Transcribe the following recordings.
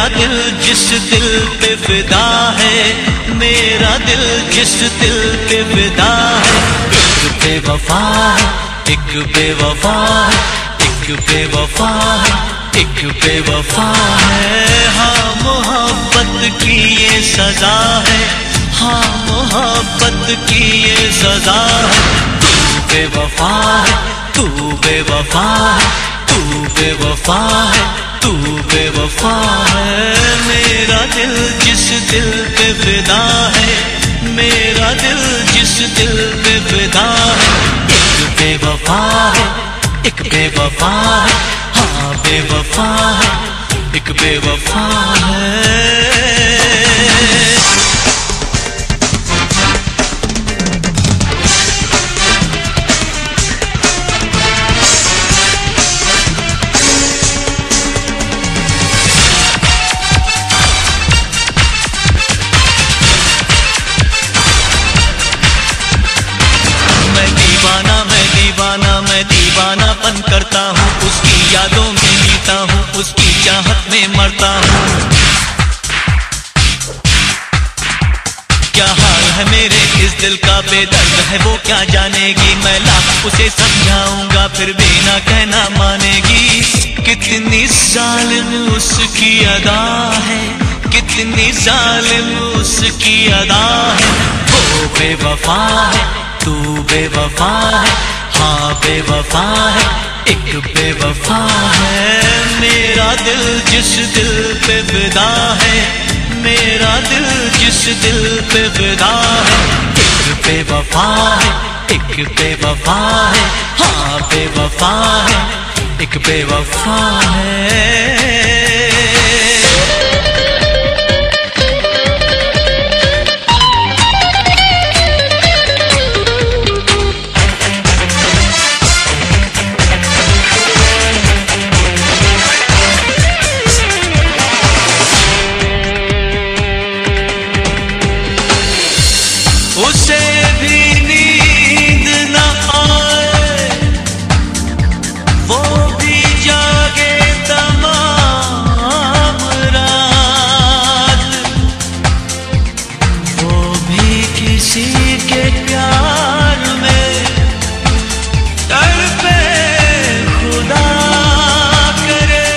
मेरा दिल जिस दिल पे फिदा है, मेरा दिल जिस दिल पे फिदा है, एक बेवफा है, एक बेवफा है, एक बेवफा है, एक बेवफा है। हाँ मोहब्बत की ये सजा है, हाँ मोहब्बत की ये सजा है। तू बेवफा है, तू बेवफा है, तू बेवफा है, तू बेवफा है। मेरा दिल जिस दिल पे फिदा है, मेरा दिल जिस दिल पे फिदा है, एक बेवफा है, एक बेवफा है, हाँ बेवफा है, एक बेवफा है। मैं दीवानापन करता हूँ, उसकी यादों में जीता हूँ, उसकी चाहत में मरता हूँ। क्या हाल है मेरे इस दिल का, बेदर्द है वो क्या जानेगी। मैं लाख उसे समझाऊंगा फिर भी ना कहना मानेगी। कितनी जालिम उसकी अदा है, कितनी जालिम उसकी अदा है। वो बेवफा है, तू बेवफा है, हाँ बेवफा है, एक बेवफा है। मेरा दिल जिस दिल पे फिदा है, मेरा दिल जिस दिल पे फिदा है, एक बेवफा है, एक बेवफा है, हाँ बेवफा है, एक बेवफा है। उसे भी नींद न आए, वो भी जागे तमाम रात, वो भी किसी के प्यार में तड़पे खुदा करे।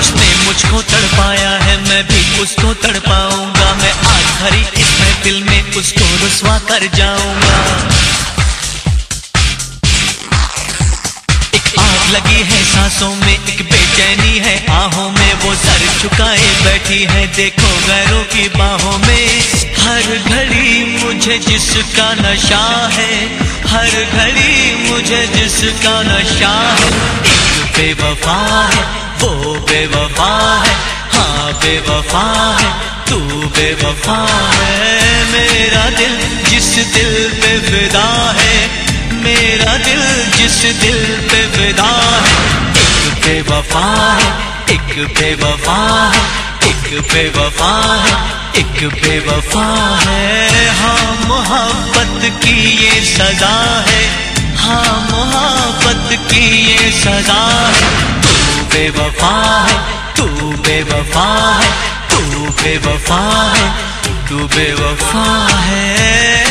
उसने मुझको तड़पाया है, मैं भी उसको तड़पाऊंगा। मैं आज भरी इस महफिल में उसको रुस्वा कर जाऊंगा। एक आग लगी है सांसों में, एक बेचैनी है आहों में। वो सर झुकाए बैठी है, देखो गैरों की बाहों में। हर घड़ी मुझे जिसका नशा है, हर घड़ी मुझे जिसका नशा है। एक बेवफा है, वो बेवफा है, हाँ बेवफा है, तू बेवफा है। मेरा दिल जिस दिल पे फिदा है, मेरा दिल जिस दिल पे फिदा है, एक बेवफा है, एक बेवफा है, एक बेवफा है, एक बेवफा है। हाँ मोहब्बत की ये सजा है, हाँ मोहब्बत की ये सजा है। तू बेवफा है, तू बेवफा है, तू बेवफा है, तू बेवफा है।